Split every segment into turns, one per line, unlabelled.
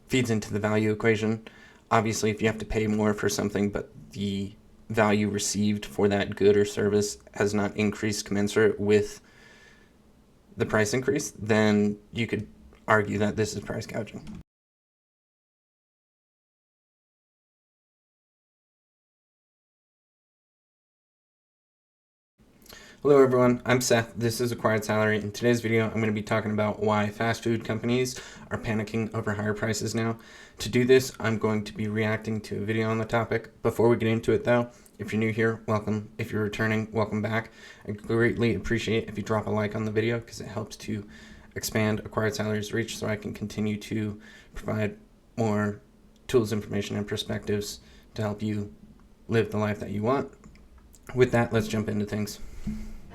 feeds into the value equation. Obviously, if you have to pay more for something, but the value received for that good or service has not increased commensurate with the price increase, then you could argue that this is price gouging. Hello everyone, I'm Seth, this is Acquired Salary. In today's video, I'm going to be talking about why fast food companies are panicking over higher prices now. To do this, I'm going to be reacting to a video on the topic. Before we get into it though, if you're new here, welcome. If you're returning, welcome back. I greatly appreciate if you drop a like on the video because it helps to expand Acquired Salary's reach so I can continue to provide more tools, information, and perspectives to help you live the life that you want. With that, let's jump into things.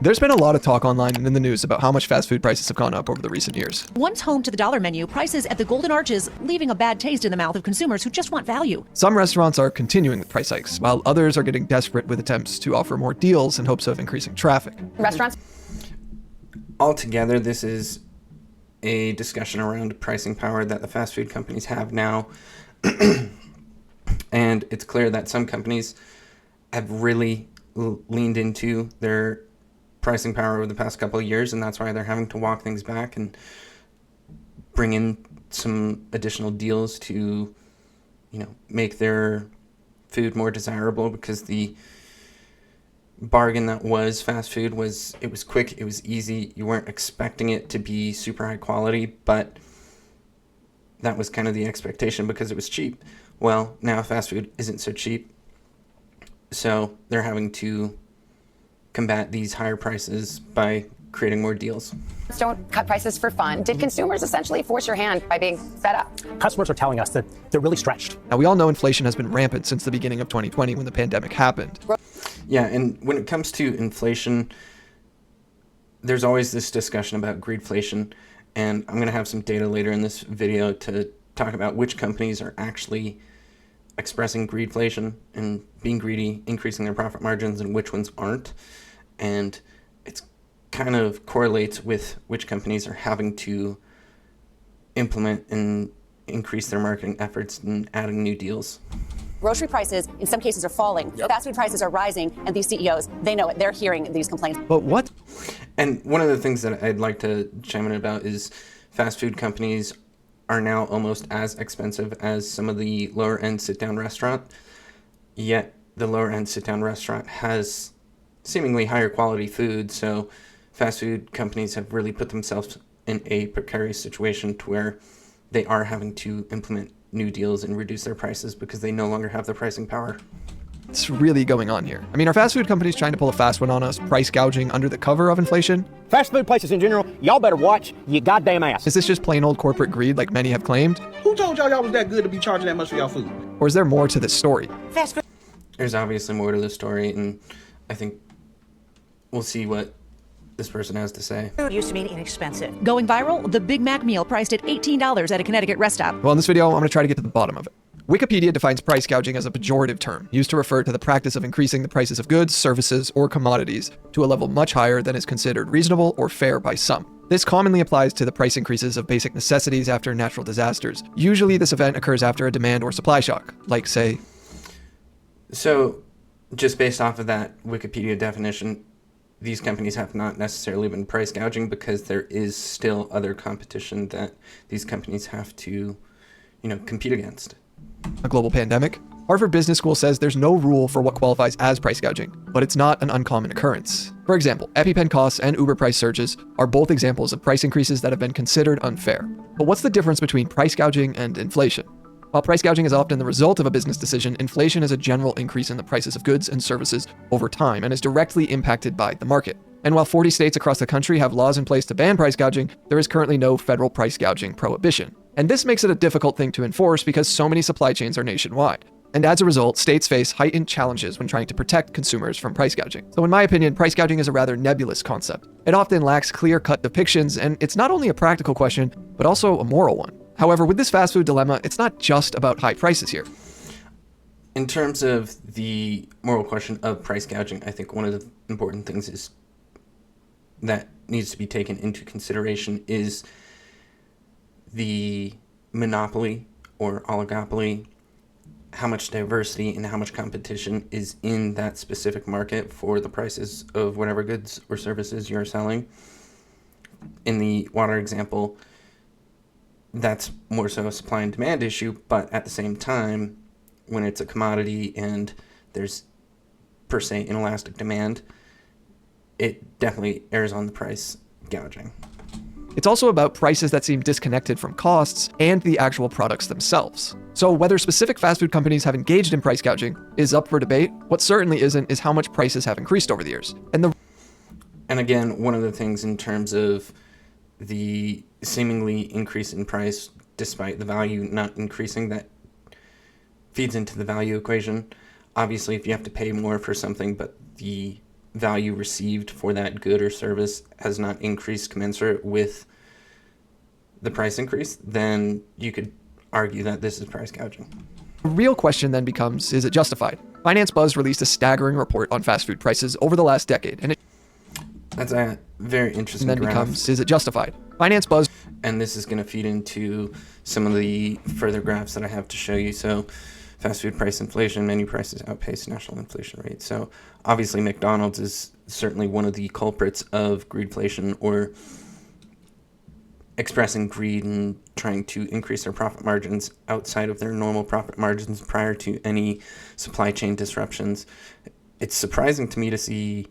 There's been a lot of talk online and in the news about how much fast food prices have gone up over the recent years.
Once home to the dollar menu, prices at the Golden Arches leaving a bad taste in the mouth of consumers who just want value.
Some restaurants are continuing with price hikes, while others are getting desperate with attempts to offer more deals in hopes of increasing traffic.
Restaurants.
Altogether, this is a discussion around pricing power that the fast food companies have now. And it's clear that some companies have really leaned into their pricing power over the past couple of years, and that's why they're having to walk things back and bring in some additional deals to, make their food more desirable, because the bargain that was fast food it was quick, it was easy, you weren't expecting it to be super high quality, but that was kind of the expectation because it was cheap. Well, now fast food isn't so cheap, so they're having to combat these higher prices by creating more deals.
Don't cut prices for fun. Did consumers essentially force your hand by being fed up?
Customers are telling us that they're really stretched.
Now, we all know inflation has been rampant since the beginning of 2020 when the pandemic happened.
Yeah, and when it comes to inflation, there's always this discussion about greedflation, and I'm going to have some data later in this video to talk about which companies are actually expressing greedflation and being greedy, increasing their profit margins, and which ones aren't. And it's kind of correlates with which companies are having to implement and increase their marketing efforts and adding new deals.
Grocery prices, in some cases, are falling. Yep. Fast food prices are rising, and these CEOs, they know it. They're hearing these complaints.
But what?
And one of the things that I'd like to chime in about is fast food companies are now almost as expensive as some of the lower-end sit-down restaurant, yet the lower-end sit-down restaurant has seemingly higher quality food, so fast food companies have really put themselves in a precarious situation to where they are having to implement new deals and reduce their prices because they no longer have the pricing power.
What's really going on here? I mean, are fast food companies trying to pull a fast one on us, price gouging under the cover of inflation?
Fast food places in general, y'all better watch your goddamn ass.
Is this just plain old corporate greed like many have claimed?
Who told y'all was that good to be charging that much for y'all food?
Or is there more to this story?
Fast food.
There's obviously more to the story, and I think we'll see what this person has to say.
Food used to mean inexpensive. Going viral, the Big Mac meal priced at $18 at a Connecticut rest stop.
Well, in this video, I'm going to try to get to the bottom of it. Wikipedia defines price gouging as a pejorative term used to refer to the practice of increasing the prices of goods, services, or commodities to a level much higher than is considered reasonable or fair by some. This commonly applies to the price increases of basic necessities after natural disasters. Usually, this event occurs after a demand or supply shock, like, say...
So, just based off of that Wikipedia definition, these companies have not necessarily been price gouging because there is still other competition that these companies have to, compete against.
A global pandemic? Harvard Business School says there's no rule for what qualifies as price gouging, but it's not an uncommon occurrence. For example, EpiPen costs and Uber price surges are both examples of price increases that have been considered unfair. But what's the difference between price gouging and inflation? While price gouging is often the result of a business decision, inflation is a general increase in the prices of goods and services over time and is directly impacted by the market. And while 40 states across the country have laws in place to ban price gouging, there is currently no federal price gouging prohibition. And this makes it a difficult thing to enforce because so many supply chains are nationwide. And as a result, states face heightened challenges when trying to protect consumers from price gouging. So in my opinion, price gouging is a rather nebulous concept. It often lacks clear-cut depictions, and it's not only a practical question, but also a moral one. However, with this fast food dilemma, it's not just about high prices here.
In terms of the moral question of price gouging, I think one of the important things is that needs to be taken into consideration is the monopoly or oligopoly, how much diversity and how much competition is in that specific market for the prices of whatever goods or services you're selling. In the water example, that's more so a supply and demand issue, but at the same time, when it's a commodity and there's per se inelastic demand, it definitely errs on the price gouging.
It's also about prices that seem disconnected from costs and the actual products themselves. So whether specific fast food companies have engaged in price gouging is up for debate. What certainly isn't is how much prices have increased over the years.
And again, one of the things in terms of the seemingly increase in price despite the value not increasing, that feeds into the value equation. Obviously, if you have to pay more for something but the value received for that good or service has not increased commensurate with the price increase, then you could argue that this is price gouging.
The real question then becomes, is it justified? Finance Buzz released a staggering report on fast food prices over the last decade, and
That's a very interesting
then
graph.
becomes, is it justified? Finance Buzz,
And this is going to feed into some of the further graphs that I have to show you. So fast food price inflation, menu prices outpace national inflation rate. So obviously McDonald's is certainly one of the culprits of greedflation, or expressing greed and trying to increase their profit margins outside of their normal profit margins prior to any supply chain disruptions. It's surprising to me to see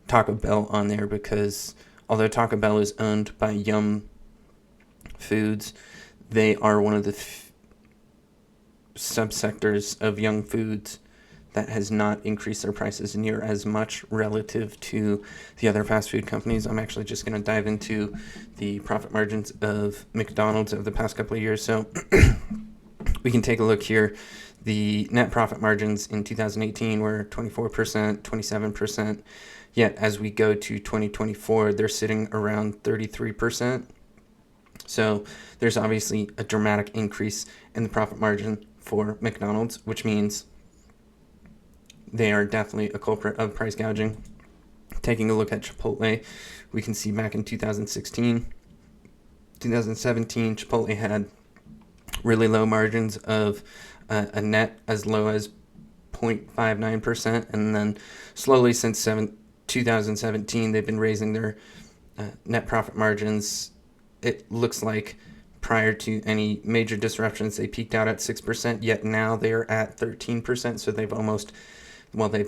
Taco Bell on there, because although Taco Bell is owned by Yum Foods, they are one of the subsectors of Young Foods that has not increased their prices near as much relative to the other fast food companies. I'm actually just going to dive into the profit margins of McDonald's over the past couple of years. So we can take a look here. The net profit margins in 2018 were 24%, 27%. Yet as we go to 2024, they're sitting around 33%. So there's obviously a dramatic increase in the profit margin for McDonald's, which means they are definitely a culprit of price gouging. Taking a look at Chipotle, we can see back in 2016, 2017, Chipotle had really low margins of a net as low as 0.59%. And then slowly since 2017, they've been raising their net profit margins. It looks like prior to any major disruptions, they peaked out at 6%, yet now they're at 13%. So they've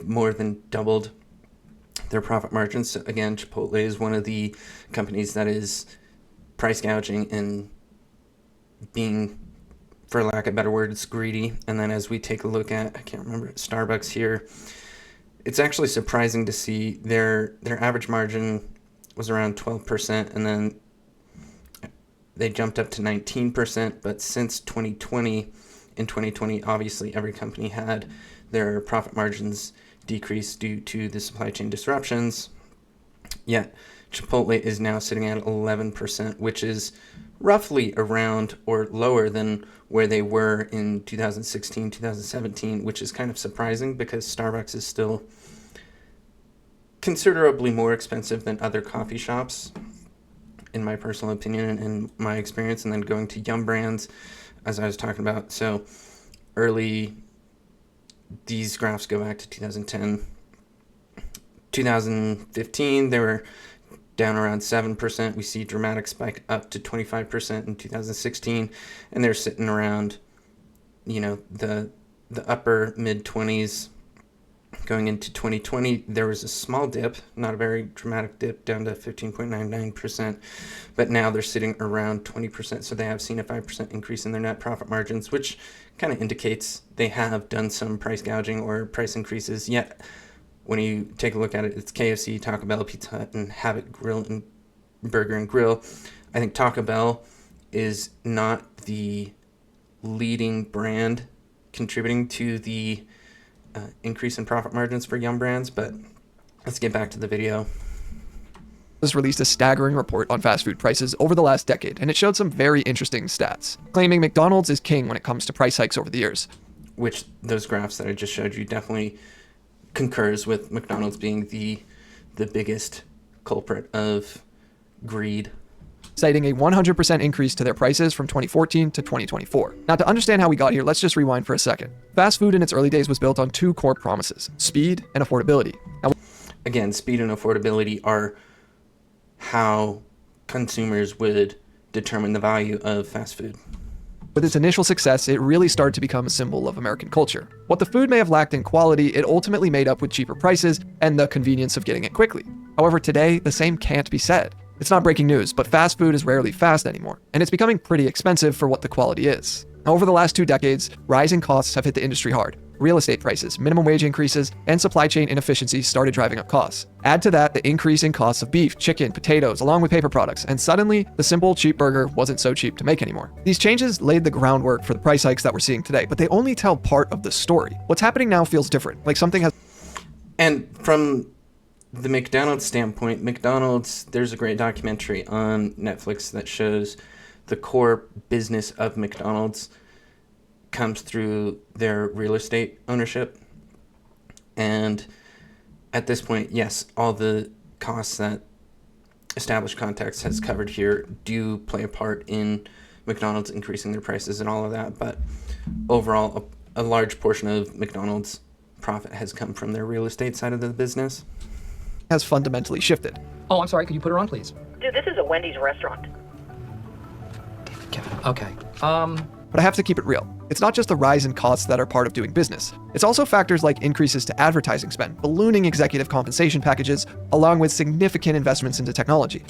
more than doubled their profit margins. So again, Chipotle is one of the companies that is price gouging and being, for lack of better words, greedy. And then as we take a look at, I can't remember, Starbucks here, it's actually surprising to see their average margin was around 12%, and then they jumped up to 19%. But since 2020, in 2020, obviously every company had their profit margins decrease due to the supply chain disruptions. Yet Chipotle is now sitting at 11%, which is roughly around or lower than where they were in 2016, 2017, which is kind of surprising because Starbucks is still considerably more expensive than other coffee shops, in my personal opinion and my experience. And then going to Yum Brands, as I was talking about. So these graphs go back to 2010. 2015, they were down around 7%. We see a dramatic spike up to 25% in 2016, and they're sitting around, the upper mid-20s. Going into 2020, there was a small dip, not a very dramatic dip, down to 15.99%, but now they're sitting around 20%, so they have seen a 5% increase in their net profit margins, which kind of indicates they have done some price gouging or price increases. Yet, when you take a look at it, it's KFC, Taco Bell, Pizza Hut, and Habit Grill and Burger and Grill. I think Taco Bell is not the leading brand contributing to the increase in profit margins for Yum Brands, but let's get back to the video.
has released a staggering report on fast food prices over the last decade, and it showed some very interesting stats, claiming McDonald's is king when it comes to price hikes over the years.
Which those graphs that I just showed you definitely concurs with McDonald's being the biggest culprit of greed.
citing a 100% increase to their prices from 2014 to 2024. Now, to understand how we got here, let's just rewind for a second. Fast food in its early days was built on two core promises: speed and affordability. Now,
Again, speed and affordability are how consumers would determine the value of fast food.
with its initial success, it really started to become a symbol of American culture. What the food may have lacked in quality, it ultimately made up with cheaper prices and the convenience of getting it quickly. However, today, the same can't be said. It's not breaking news, but fast food is rarely fast anymore, and it's becoming pretty expensive for what the quality is. Now, over the last 2 decades, rising costs have hit the industry hard. Real estate prices, minimum wage increases, and supply chain inefficiencies started driving up costs. Add to that the increase in costs of beef, chicken, potatoes, along with paper products, and suddenly, the simple cheap burger wasn't so cheap to make anymore. These changes laid the groundwork for the price hikes that we're seeing today, but they only tell part of the story. What's happening now feels different, like something has...
And from the McDonald's standpoint, McDonald's, there's a great documentary on Netflix that shows the core business of McDonald's comes through their real estate ownership. And at this point, yes, all the costs that established context has covered here do play a part in McDonald's increasing their prices and all of that. But overall, a large portion of McDonald's profit has come from their real estate side of the business.
has fundamentally shifted.
Oh, I'm sorry. Could you put her on, please?
Dude, this is a Wendy's restaurant.
Kevin. Okay.
But I have to keep it real. It's not just the rise in costs that are part of doing business. It's also factors like increases to advertising spend, ballooning executive compensation packages, along with significant investments into technology.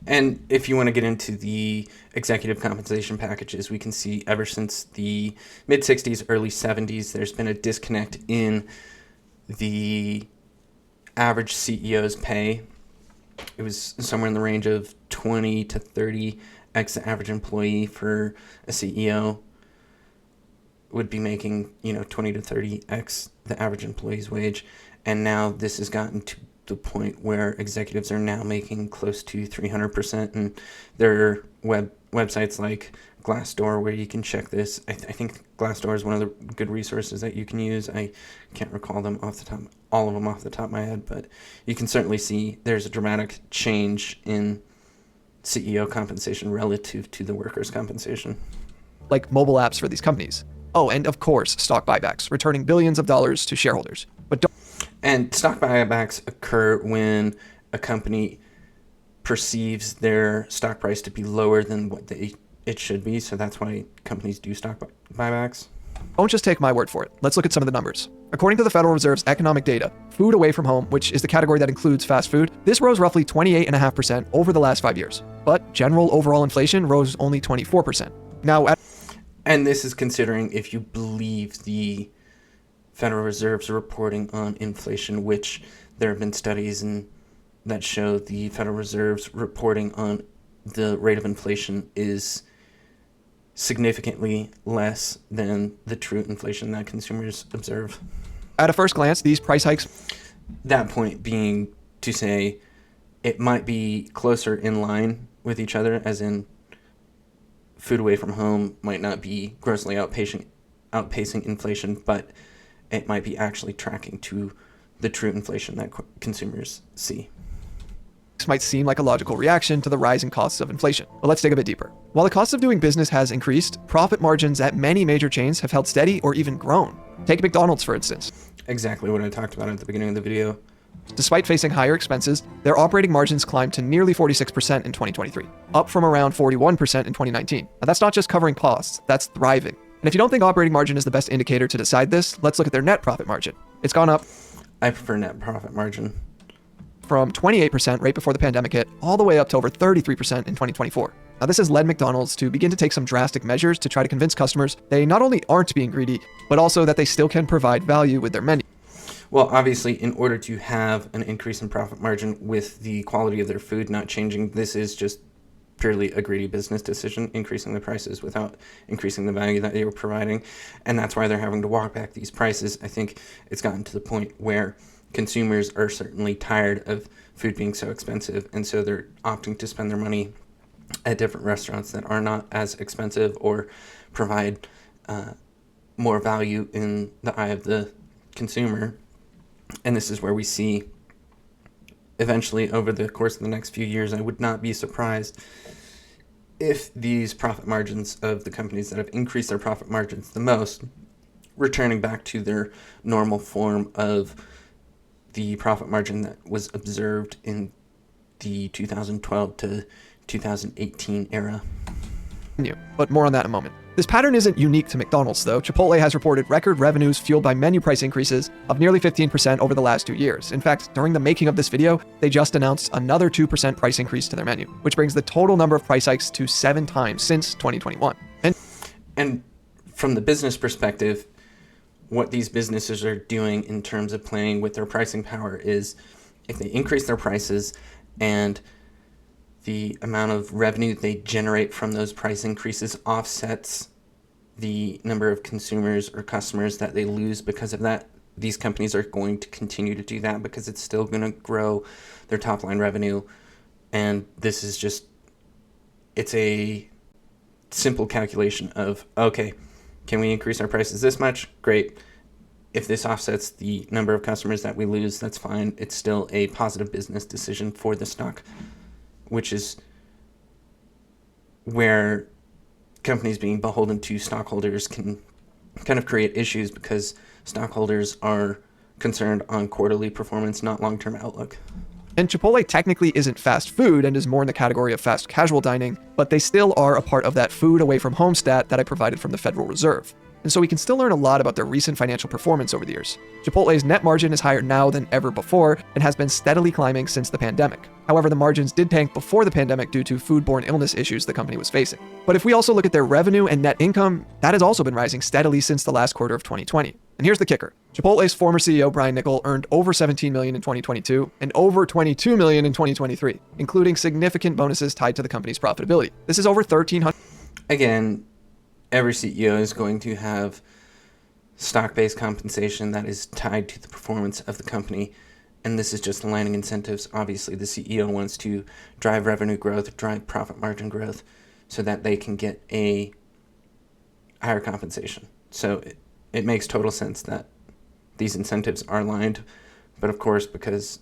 And if you want to get into the executive compensation packages, we can see ever since the mid-60s, early 70s, there's been a disconnect in the average CEO's pay. It was somewhere in the range of 20 to 30x the average employee for a CEO would be making, 20 to 30x the average employee's wage. And now this has gotten to the point where executives are now making close to 300%, and there are websites like Glassdoor where you can check this. I think Glassdoor is one of the good resources that you can use. I can't recall them all of them off the top of my head, but you can certainly see there's a dramatic change in CEO compensation relative to the workers' compensation.
Like mobile apps for these companies. Oh, and of course, stock buybacks, returning billions of dollars to shareholders.
And stock buybacks occur when a company perceives their stock price to be lower than what it should be. So that's why companies do stock buybacks.
Don't just take my word for it. Let's look at some of the numbers. According to the Federal Reserve's economic data, food away from home, which is the category that includes fast food, this rose roughly 28.5% over the last 5 years. But general overall inflation rose only 24%.
And this is considering if you believe the Federal Reserve's reporting on inflation, which there have been studies that show the Federal Reserve's reporting on the rate of inflation is significantly less than the true inflation that consumers observe.
At a first glance, these price hikes...
That point being to say it might be closer in line with each other, as in food away from home might not be grossly outpacing inflation, but it might be actually tracking to the true inflation that consumers see.
This might seem like a logical reaction to the rising costs of inflation, but let's dig a bit deeper. While the cost of doing business has increased, profit margins at many major chains have held steady or even grown. Take McDonald's, for instance.
Exactly what I talked about at the beginning of the video.
Despite facing higher expenses, their operating margins climbed to nearly 46% in 2023, up from around 41% in 2019. Now, that's not just covering costs, that's thriving. And if you don't think operating margin is the best indicator to decide this, let's look at their net profit margin. It's gone up.
I prefer net profit margin.
From 28% right before the pandemic hit, all the way up to over 33% in 2024. Now, this has led McDonald's to begin to take some drastic measures to try to convince customers they not only aren't being greedy, but also that they still can provide value with their menu.
Well, obviously, in order to have an increase in profit margin with the quality of their food not changing, this is just purely a greedy business decision, increasing the prices without increasing the value that they were providing. And that's why they're having to walk back these prices. I think it's gotten to the point where consumers are certainly tired of food being so expensive, and so they're opting to spend their money at different restaurants that are not as expensive or provide more value in the eye of the consumer. And this is where we see eventually over the course of the next few years, I would not be surprised if these profit margins of the companies that have increased their profit margins the most, returning back to their normal form of the profit margin that was observed in the 2012 to 2018 era.
But more on that in a moment. This pattern isn't unique to McDonald's, though. Chipotle has reported record revenues fueled by menu price increases of nearly 15% over the last 2 years. In fact, during the making of this video, they just announced another 2% price increase to their menu, which brings the total number of price hikes to 7 times since 2021.
And from the business perspective, what these businesses are doing in terms of playing with their pricing power is if they increase their prices and the amount of revenue they generate from those price increases offsets the number of consumers or customers that they lose because of that, these companies are going to continue to do that because it's still going to grow their top line revenue. And this is just, it's a simple calculation of, okay, can we increase our prices this much? Great. If this offsets the number of customers that we lose, that's fine. It's still a positive business decision for the stock, which is where companies being beholden to stockholders can kind of create issues because stockholders are concerned on quarterly performance, not long-term outlook.
And Chipotle technically isn't fast food and is more in the category of fast casual dining, but they still are a part of that food away from home stat that I provided from the Federal Reserve. And so we can still learn a lot about their recent financial performance over the years. Chipotle's net margin is higher now than ever before and has been steadily climbing since the pandemic. However, the margins did tank before the pandemic due to foodborne illness issues the company was facing. But if we also look at their revenue and net income, that has also been rising steadily since the last quarter of 2020. And here's the kicker. Chipotle's former CEO, Brian Niccol, earned over $17 million in 2022 and over $22 million in 2023, including significant bonuses tied to the company's profitability. This is over 1,300.
Again, every CEO is going to have stock-based compensation that is tied to the performance of the company, and this is just aligning incentives. Obviously, the CEO wants to drive revenue growth, drive profit margin growth, so that they can get a higher compensation. So it makes total sense that these incentives are aligned, but of course, because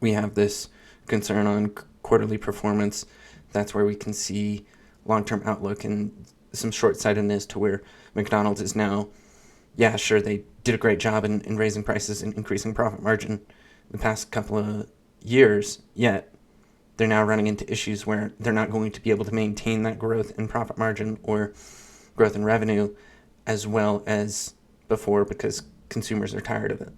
we have this concern on quarterly performance, that's where we can see long-term outlook and some short-sightedness to where McDonald's is now, yeah, sure, they did a great job in raising prices and increasing profit margin the past couple of years, yet they're now running into issues where they're not going to be able to maintain that growth in profit margin or growth in revenue as well as before because consumers are tired of it.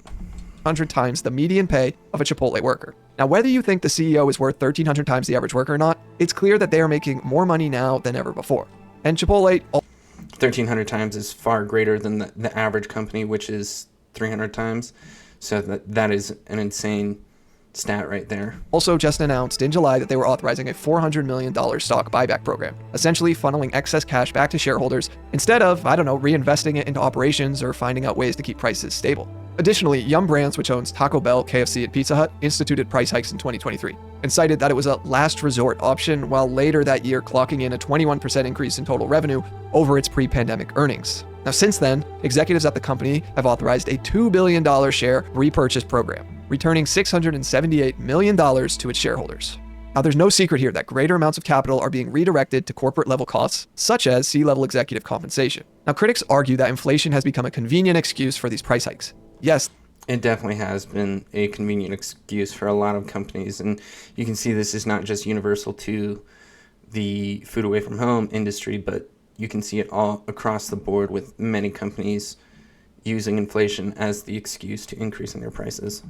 100 times the median pay of a Chipotle worker. Now, whether you think the CEO is worth 1,300 times the average worker or not, it's clear that they are making more money now than ever before. And Chipotle...
1,300 times is far greater than the average company, which is 300 times. So that is an insane stat right there.
Also just announced in July that they were authorizing a $400 million stock buyback program, essentially funneling excess cash back to shareholders instead of, reinvesting it into operations or finding out ways to keep prices stable. Additionally, Yum Brands, which owns Taco Bell, KFC, and Pizza Hut, instituted price hikes in 2023 and cited that it was a last resort option, while later that year clocking in a 21% increase in total revenue over its pre-pandemic earnings. Now, since then, executives at the company have authorized a $2 billion share repurchase program, returning $678 million to its shareholders. Now, there's no secret here that greater amounts of capital are being redirected to corporate-level costs, such as C-level executive compensation. Now, critics argue that inflation has become a convenient excuse for these price hikes. Yes,
it definitely has been a convenient excuse for a lot of companies, and you can see this is not just universal to the food away from home industry, but you can see it all across the board with many companies using inflation as the excuse to increasing their prices.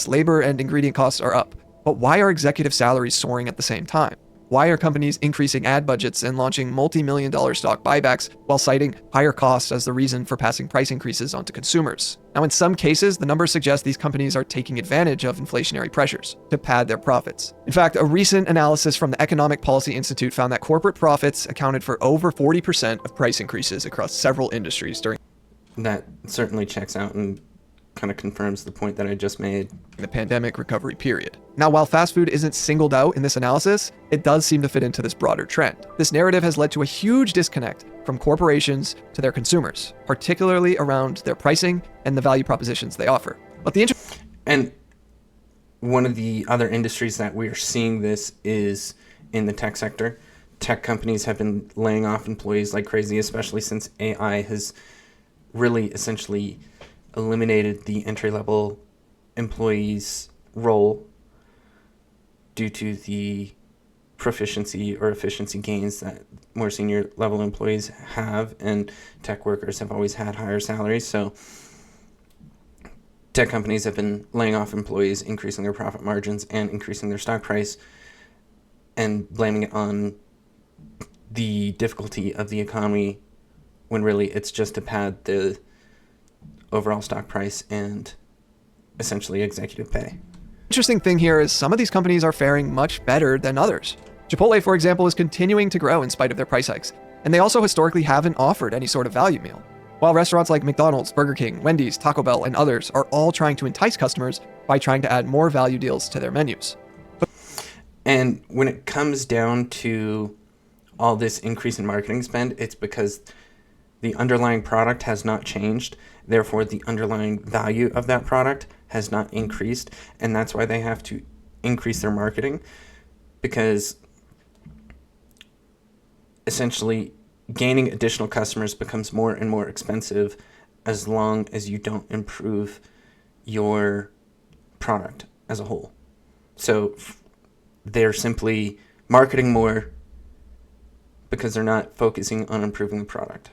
Labor and ingredient costs are up, but why are executive salaries soaring at the same time? Why are companies increasing ad budgets and launching multi-million-dollar stock buybacks while citing higher costs as the reason for passing price increases onto consumers? Now, in some cases, the numbers suggest these companies are taking advantage of inflationary pressures to pad their profits. In fact, a recent analysis from the Economic Policy Institute found that corporate profits accounted for over 40% of price increases across several industries during
That certainly checks out and kind of confirms the point that I just made.
The pandemic recovery period. Now, while fast food isn't singled out in this analysis, it does seem to fit into this broader trend. This narrative has led to a huge disconnect from corporations to their consumers, particularly around their pricing and the value propositions they offer. But
and one of the other industries that we're seeing this is in the tech sector. tech companies have been laying off employees like crazy, especially since AI has really essentially eliminated the entry-level employees' role due to the proficiency or efficiency gains that more senior level employees have, and tech workers have always had higher salaries. So tech companies have been laying off employees, increasing their profit margins and increasing their stock price, and blaming it on the difficulty of the economy, when really it's just to pad the overall stock price and essentially executive pay.
Interesting thing here is some of these companies are faring much better than others. Chipotle, for example, is continuing to grow in spite of their price hikes, and they also historically haven't offered any sort of value meal. While restaurants like McDonald's, Burger King, Wendy's, Taco Bell, and others are all trying to entice customers by trying to add more value deals to their menus.
And when it comes down to all this increase in marketing spend, it's because the underlying product has not changed. Therefore, the underlying value of that product has not increased. And that's why they have to increase their marketing, because essentially gaining additional customers becomes more and more expensive as long as you don't improve your product as a whole. So they're simply marketing more because they're not focusing on improving the product.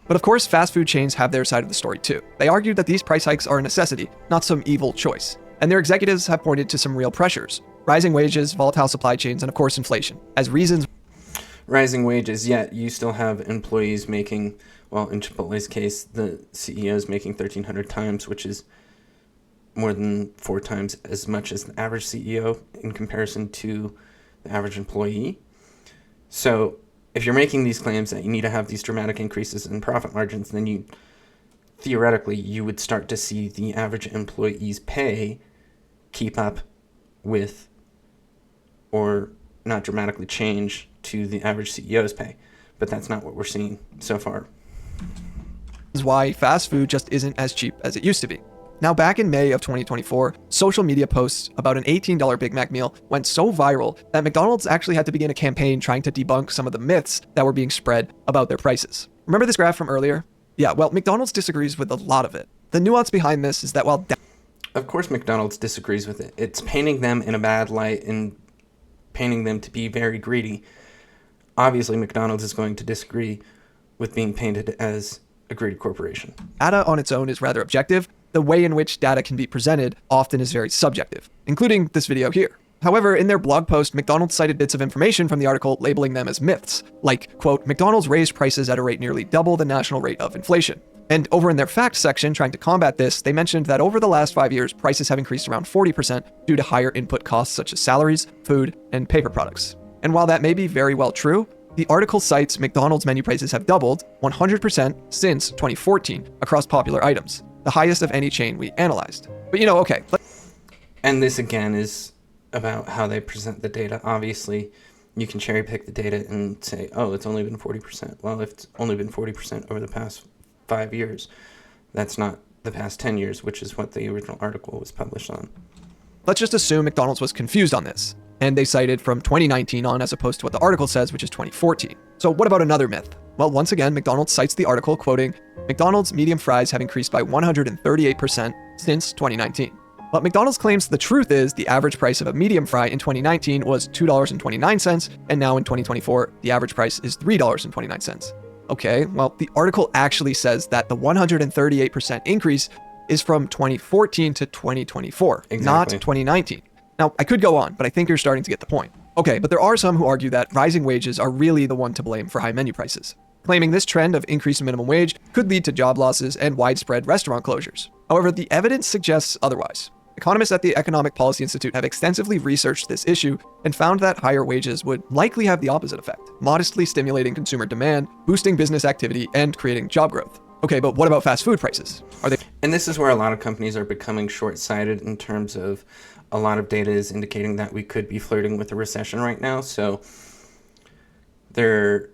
But of course, fast food chains have their side of the story too. They argued that these price hikes are a necessity, not some evil choice. And their executives have pointed to some real pressures: rising wages, volatile supply chains, and of course inflation as reasons.
Rising wages, yet you still have employees making, well, in Chipotle's case, the CEO is making 1,300 times, which is more than 4 times as much as the average CEO in comparison to the average employee. So if you're making these claims that you need to have these dramatic increases in profit margins, then you theoretically you would start to see the average employee's pay keep up with, or not dramatically change to, the average CEO's pay. But that's not what we're seeing so far.
Is why fast food just isn't as cheap as it used to be. Now, back in May of 2024, social media posts about an $18 Big Mac meal went so viral that McDonald's actually had to begin a campaign trying to debunk some of the myths that were being spread about their prices. Remember this graph from earlier? Yeah, well, McDonald's disagrees with a lot of it. The nuance behind this is that while
Of course McDonald's disagrees with it. It's painting them in a bad light and painting them to be very greedy. Obviously, McDonald's is going to disagree with being painted as a greedy corporation.
data on its own is rather objective, the way in which data can be presented often is very subjective, including this video here. However, in their blog post, McDonald's cited bits of information from the article labeling them as myths, like, quote, McDonald's raised prices at a rate nearly double the national rate of inflation. And over in their facts section, trying to combat this, they mentioned that over the last 5 years, prices have increased around 40% due to higher input costs such as salaries, food, and paper products. And while that may be very well true, the article cites McDonald's menu prices have doubled 100% since 2014 across popular items, the highest of any chain we analyzed. But okay.
And this again is about how they present the data. Obviously, you can cherry pick the data and say, oh, it's only been 40%. Well, if it's only been 40% over the past 5 years, that's not the past 10 years, which is what the original article was published on.
Let's just assume McDonald's was confused on this, and they cited from 2019 on as opposed to what the article says, which is 2014. So what about another myth? Well, once again, McDonald's cites the article quoting, McDonald's medium fries have increased by 138% since 2019. But McDonald's claims the truth is the average price of a medium fry in 2019 was $2.29, and now in 2024, the average price is $3.29. Okay, well, the article actually says that the 138% increase is from 2014 to 2024, not 2019. Now, I could go on, but I think you're starting to get the point. Okay, but there are some who argue that rising wages are really the one to blame for high menu prices, claiming this trend of increasing minimum wage could lead to job losses and widespread restaurant closures. However, the evidence suggests otherwise. Economists at the Economic Policy Institute have extensively researched this issue and found that higher wages would likely have the opposite effect, modestly stimulating consumer demand, boosting business activity, and creating job growth. Okay, but what about fast food prices? Are they?
And this is where a lot of companies are becoming short-sighted in terms of a lot of data is indicating that we could be flirting with a recession right now. So they're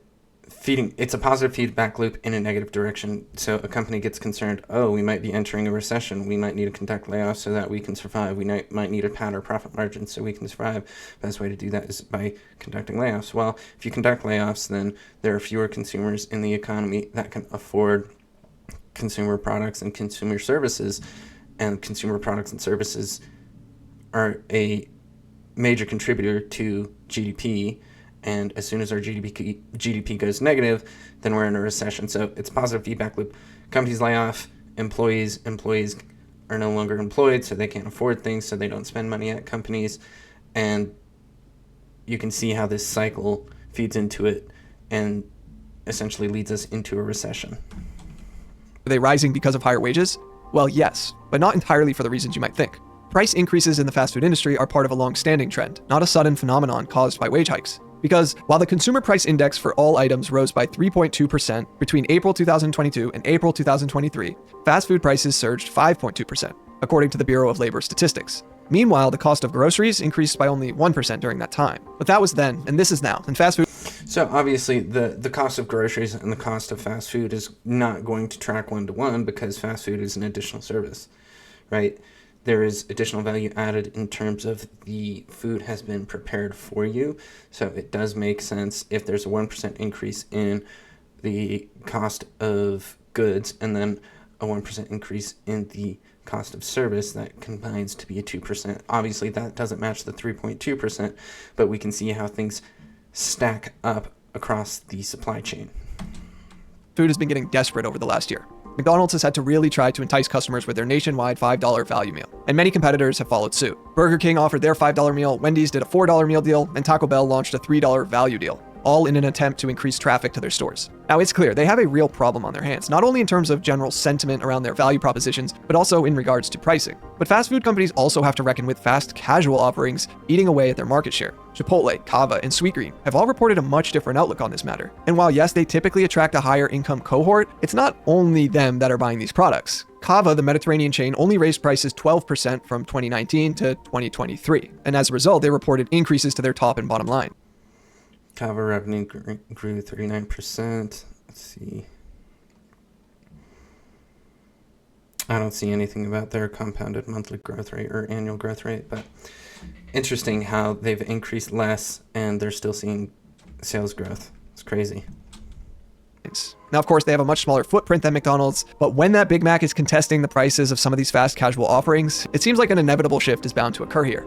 it's a positive feedback loop in a negative direction. So a company gets concerned, oh, we might be entering a recession. We might need to conduct layoffs so that we can survive. We might need to pad our profit margins so we can survive. Best way to do that is by conducting layoffs. Well, if you conduct layoffs, then there are fewer consumers in the economy that can afford consumer products and consumer services. And consumer products and services are a major contributor to GDP. And as soon as our GDP goes negative, then we're in a recession. So it's a positive feedback loop. Companies lay off employees. Employees are no longer employed, so they can't afford things, so they don't spend money at companies. And you can see how this cycle feeds into it and essentially leads us into a recession.
Are they rising because of higher wages? Well, yes, but not entirely for the reasons you might think. Price increases in the fast food industry are part of a long-standing trend, not a sudden phenomenon caused by wage hikes. Because while the consumer price index for all items rose by 3.2% between April 2022 and April 2023, fast food prices surged 5.2%, according to the Bureau of Labor Statistics. Meanwhile, the cost of groceries increased by only 1% during that time. But that was then, and this is now. And fast food...
So obviously, the cost of groceries and the cost of fast food is not going to track one-to-one because fast food is an additional service, right? There is additional value added in terms of the food has been prepared for you. So it does make sense if there's a 1% increase in the cost of goods and then a 1% increase in the cost of service, that combines to be a 2%. Obviously, that doesn't match the 3.2%, but we can see how things stack up across the supply chain.
Food has been getting desperate over the last year. McDonald's has had to really try to entice customers with their nationwide $5 value meal, and many competitors have followed suit. Burger King offered their $5 meal, Wendy's did a $4 meal deal, and Taco Bell launched a $3 value deal, all in an attempt to increase traffic to their stores. Now, it's clear they have a real problem on their hands, not only in terms of general sentiment around their value propositions, but also in regards to pricing. But fast food companies also have to reckon with fast casual offerings eating away at their market share. Chipotle, Cava, and Sweetgreen have all reported a much different outlook on this matter. And while yes, they typically attract a higher income cohort, it's not only them that are buying these products. Cava, the Mediterranean chain, only raised prices 12% from 2019 to 2023. And as a result, they reported increases to their top and bottom line.
Cava revenue grew 39%. Let's see. I don't see anything about their compounded monthly growth rate or annual growth rate, but interesting how they've increased less and they're still seeing sales growth. It's crazy.
Now, of course, they have a much smaller footprint than McDonald's, but when that Big Mac is contesting the prices of some of these fast casual offerings, it seems like an inevitable shift is bound to occur here.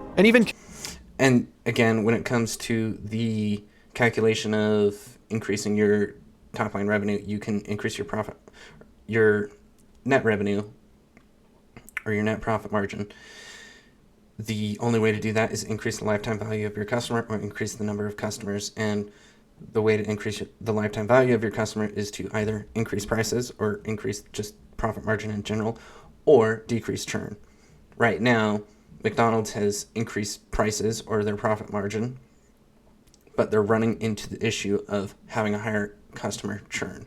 And again, when it comes to the calculation of increasing your top line revenue, you can increase your profit, your net revenue, or your net profit margin. The only way to do that is increase the lifetime value of your customer or increase the number of customers. And the way to increase the lifetime value of your customer is to either increase prices or increase just profit margin in general, or decrease churn. Right now, McDonald's has increased prices or their profit margin, but they're running into the issue of having a higher customer churn.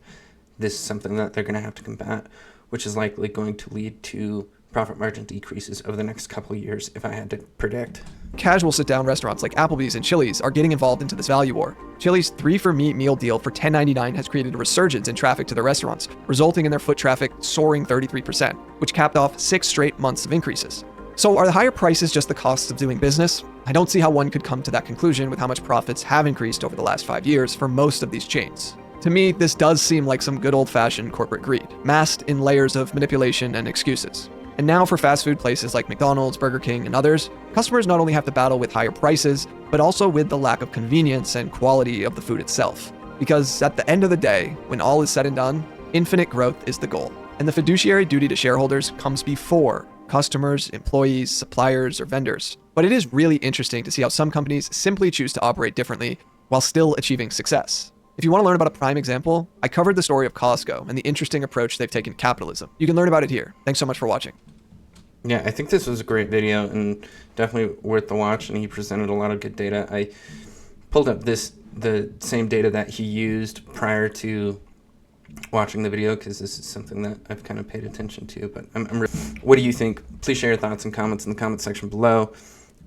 This is something that they're going to have to combat, which is likely going to lead to profit margin decreases over the next couple of years, if I had to predict.
Casual sit-down restaurants like Applebee's and Chili's are getting involved into this value war. Chili's 3-for-Me meal deal for $10.99 has created a resurgence in traffic to their restaurants, resulting in their foot traffic soaring 33%, which capped off 6 straight months of increases. So are the higher prices just the costs of doing business? I don't see how one could come to that conclusion with how much profits have increased over the last 5 years for most of these chains. To me, this does seem like some good old-fashioned corporate greed, masked in layers of manipulation and excuses. And now for fast food places like McDonald's, Burger King, and others, customers not only have to battle with higher prices, but also with the lack of convenience and quality of the food itself. Because at the end of the day, when all is said and done, infinite growth is the goal. And the fiduciary duty to shareholders comes before customers, employees, suppliers, or vendors. But it is really interesting to see how some companies simply choose to operate differently while still achieving success. If you want to learn about a prime example, I covered the story of Costco and the interesting approach they've taken to capitalism. You can learn about it here. Thanks so much for watching.
Yeah, I think this was a great video and definitely worth the watch, and he presented a lot of good data. I pulled up the same data that he used prior to watching the video because this is something that I've kind of paid attention to. But what do you think? Please share your thoughts and comments in the comment section below.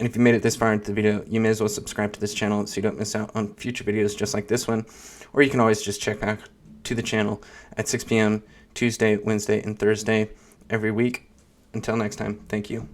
And if you made it this far into the video, you may as well subscribe to this channel so you don't miss out on future videos just like this one. Or you can always just check back to the channel at 6 p.m. Tuesday, Wednesday, and Thursday every week. Until next time, thank you.